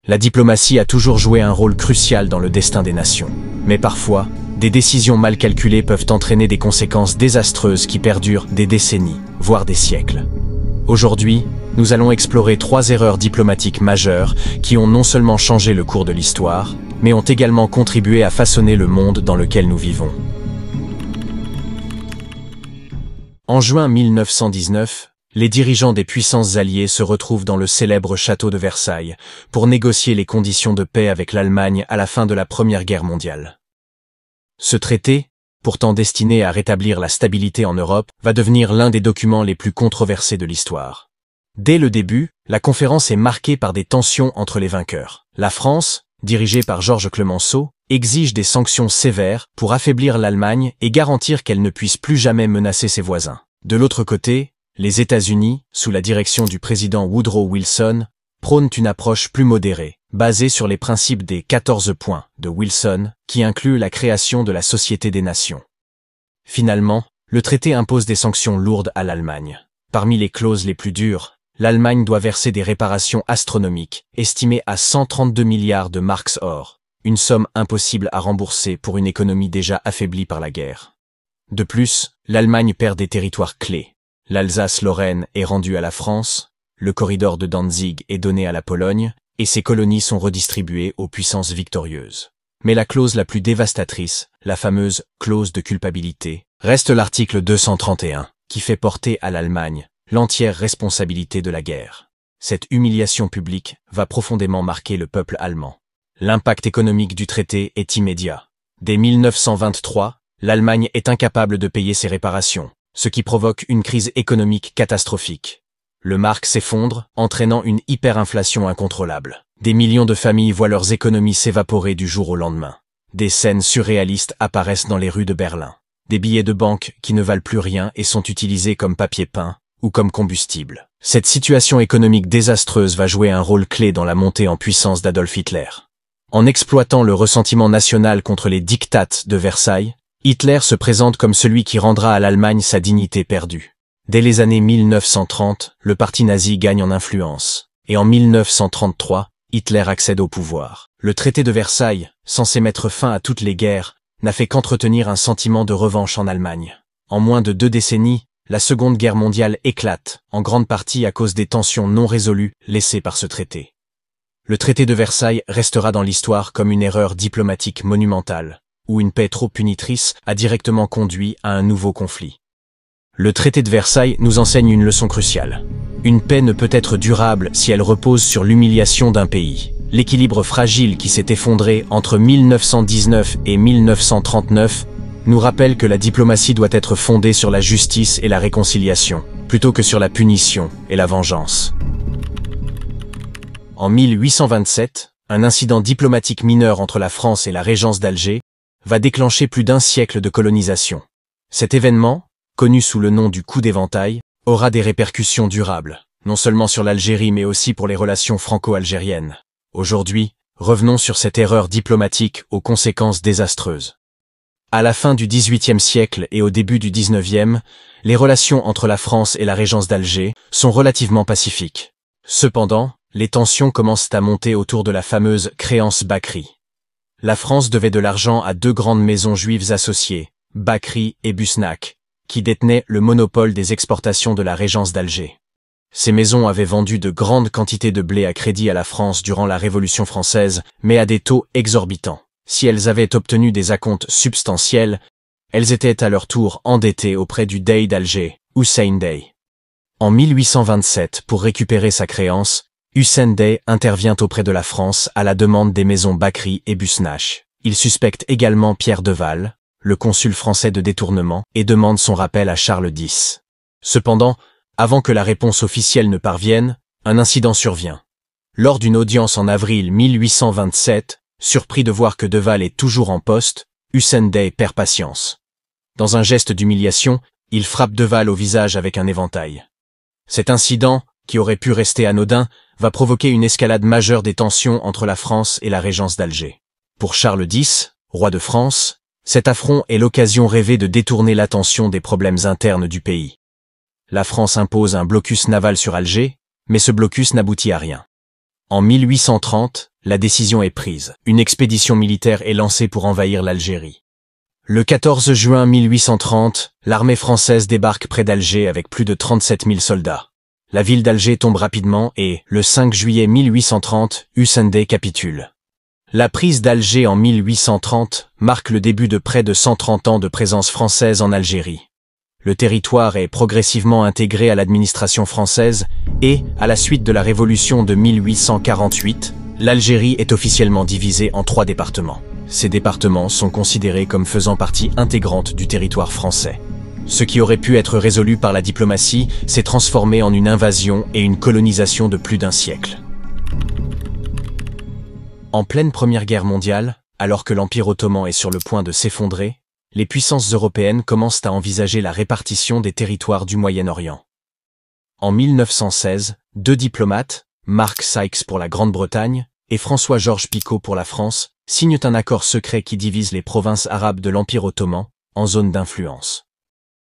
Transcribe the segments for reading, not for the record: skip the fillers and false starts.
La diplomatie a toujours joué un rôle crucial dans le destin des nations. Mais parfois, des décisions mal calculées peuvent entraîner des conséquences désastreuses qui perdurent des décennies, voire des siècles. Aujourd'hui, nous allons explorer 3 erreurs diplomatiques majeures qui ont non seulement changé le cours de l'histoire, mais ont également contribué à façonner le monde dans lequel nous vivons. En juin 1919, les dirigeants des puissances alliées se retrouvent dans le célèbre château de Versailles pour négocier les conditions de paix avec l'Allemagne à la fin de la Première Guerre mondiale. Ce traité, pourtant destiné à rétablir la stabilité en Europe, va devenir l'un des documents les plus controversés de l'histoire. Dès le début, la conférence est marquée par des tensions entre les vainqueurs. La France, dirigée par Georges Clemenceau, exige des sanctions sévères pour affaiblir l'Allemagne et garantir qu'elle ne puisse plus jamais menacer ses voisins. De l'autre côté, les États-Unis, sous la direction du président Woodrow Wilson, prônent une approche plus modérée, basée sur les principes des 14 points de Wilson, qui inclut la création de la Société des Nations. Finalement, le traité impose des sanctions lourdes à l'Allemagne. Parmi les clauses les plus dures, l'Allemagne doit verser des réparations astronomiques, estimées à 132 milliards de marks or, une somme impossible à rembourser pour une économie déjà affaiblie par la guerre. De plus, l'Allemagne perd des territoires clés. L'Alsace-Lorraine est rendue à la France, le corridor de Danzig est donné à la Pologne, et ses colonies sont redistribuées aux puissances victorieuses. Mais la clause la plus dévastatrice, la fameuse clause de culpabilité, reste l'article 231, qui fait porter à l'Allemagne l'entière responsabilité de la guerre. Cette humiliation publique va profondément marquer le peuple allemand. L'impact économique du traité est immédiat. Dès 1923, l'Allemagne est incapable de payer ses réparations, ce qui provoque une crise économique catastrophique. Le mark s'effondre, entraînant une hyperinflation incontrôlable. Des millions de familles voient leurs économies s'évaporer du jour au lendemain. Des scènes surréalistes apparaissent dans les rues de Berlin. Des billets de banque qui ne valent plus rien et sont utilisés comme papier peint ou comme combustible. Cette situation économique désastreuse va jouer un rôle clé dans la montée en puissance d'Adolf Hitler. En exploitant le ressentiment national contre les diktats de Versailles, Hitler se présente comme celui qui rendra à l'Allemagne sa dignité perdue. Dès les années 1930, le parti nazi gagne en influence, et en 1933, Hitler accède au pouvoir. Le traité de Versailles, censé mettre fin à toutes les guerres, n'a fait qu'entretenir un sentiment de revanche en Allemagne. En moins de 2 décennies, la Seconde Guerre mondiale éclate, en grande partie à cause des tensions non résolues laissées par ce traité. Le traité de Versailles restera dans l'histoire comme une erreur diplomatique monumentale, où une paix trop punitrice a directement conduit à un nouveau conflit. Le traité de Versailles nous enseigne une leçon cruciale. Une paix ne peut être durable si elle repose sur l'humiliation d'un pays. L'équilibre fragile qui s'est effondré entre 1919 et 1939 nous rappelle que la diplomatie doit être fondée sur la justice et la réconciliation, plutôt que sur la punition et la vengeance. En 1827, un incident diplomatique mineur entre la France et la régence d'Alger va déclencher plus d'1 siècle de colonisation. Cet événement, connu sous le nom du coup d'éventail, aura des répercussions durables, non seulement sur l'Algérie mais aussi pour les relations franco-algériennes. Aujourd'hui, revenons sur cette erreur diplomatique aux conséquences désastreuses. À la fin du XVIIIe siècle et au début du XIXe, les relations entre la France et la régence d'Alger sont relativement pacifiques. Cependant, les tensions commencent à monter autour de la fameuse créance Bakri. La France devait de l'argent à 2 grandes maisons juives associées, Bakri et Busnac, qui détenaient le monopole des exportations de la régence d'Alger. Ces maisons avaient vendu de grandes quantités de blé à crédit à la France durant la Révolution française, mais à des taux exorbitants. Si elles avaient obtenu des acomptes substantiels, elles étaient à leur tour endettées auprès du Dey d'Alger, Hussein Dey. En 1827, pour récupérer sa créance, Hussein Dey intervient auprès de la France à la demande des maisons Bakri et Busnac. Il suspecte également Pierre Deval, le consul français de détournement, et demande son rappel à Charles X. Cependant, avant que la réponse officielle ne parvienne, un incident survient. Lors d'une audience en avril 1827, surpris de voir que Deval est toujours en poste, Hussein Dey perd patience. Dans un geste d'humiliation, il frappe Deval au visage avec un éventail. Cet incident, qui aurait pu rester anodin, va provoquer une escalade majeure des tensions entre la France et la régence d'Alger. Pour Charles X, roi de France, cet affront est l'occasion rêvée de détourner l'attention des problèmes internes du pays. La France impose un blocus naval sur Alger, mais ce blocus n'aboutit à rien. En 1830, la décision est prise. Une expédition militaire est lancée pour envahir l'Algérie. Le 14 juin 1830, l'armée française débarque près d'Alger avec plus de 37 000 soldats. La ville d'Alger tombe rapidement et, le 5 juillet 1830, Hussendé capitule. La prise d'Alger en 1830 marque le début de près de 130 ans de présence française en Algérie. Le territoire est progressivement intégré à l'administration française et, à la suite de la Révolution de 1848, l'Algérie est officiellement divisée en 3 départements. Ces départements sont considérés comme faisant partie intégrante du territoire français. Ce qui aurait pu être résolu par la diplomatie s'est transformé en une invasion et une colonisation de plus d'1 siècle. En pleine Première Guerre mondiale, alors que l'Empire ottoman est sur le point de s'effondrer, les puissances européennes commencent à envisager la répartition des territoires du Moyen-Orient. En 1916, 2 diplomates, Mark Sykes pour la Grande-Bretagne et François-Georges Picot pour la France, signent un accord secret qui divise les provinces arabes de l'Empire ottoman en zones d'influence.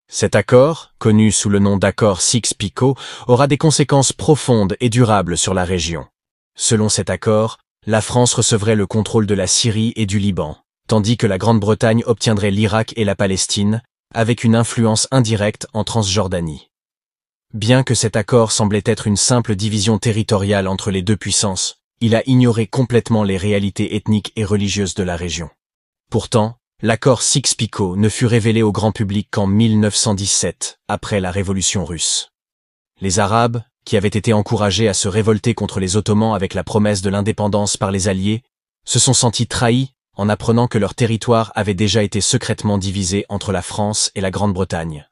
Cet accord, connu sous le nom d'accord Sykes-Picot, aura des conséquences profondes et durables sur la région. Selon cet accord, la France recevrait le contrôle de la Syrie et du Liban, tandis que la Grande-Bretagne obtiendrait l'Irak et la Palestine, avec une influence indirecte en Transjordanie. Bien que cet accord semblait être une simple division territoriale entre les 2 puissances, il a ignoré complètement les réalités ethniques et religieuses de la région. Pourtant, l'accord Sykes-Picot ne fut révélé au grand public qu'en 1917, après la Révolution russe. Les Arabes, qui avaient été encouragés à se révolter contre les Ottomans avec la promesse de l'indépendance par les Alliés, se sont sentis trahis en apprenant que leur territoire avait déjà été secrètement divisé entre la France et la Grande-Bretagne.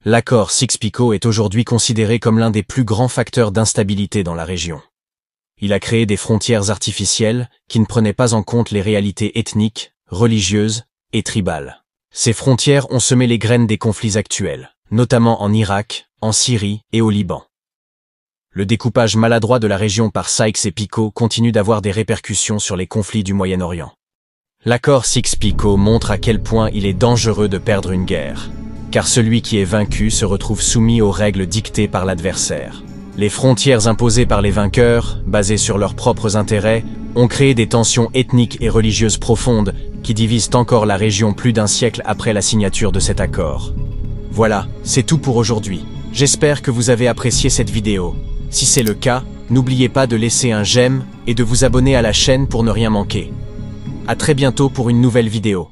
L'accord Sykes-Picot est aujourd'hui considéré comme l'un des plus grands facteurs d'instabilité dans la région. Il a créé des frontières artificielles qui ne prenaient pas en compte les réalités ethniques, religieuses et tribales. Ces frontières ont semé les graines des conflits actuels, notamment en Irak, en Syrie et au Liban. Le découpage maladroit de la région par Sykes et Picot continue d'avoir des répercussions sur les conflits du Moyen-Orient. L'accord Sykes-Picot montre à quel point il est dangereux de perdre une guerre, car celui qui est vaincu se retrouve soumis aux règles dictées par l'adversaire. Les frontières imposées par les vainqueurs, basées sur leurs propres intérêts, ont créé des tensions ethniques et religieuses profondes qui divisent encore la région plus d'1 siècle après la signature de cet accord. Voilà, c'est tout pour aujourd'hui. J'espère que vous avez apprécié cette vidéo. Si c'est le cas, n'oubliez pas de laisser un j'aime et de vous abonner à la chaîne pour ne rien manquer. À très bientôt pour une nouvelle vidéo.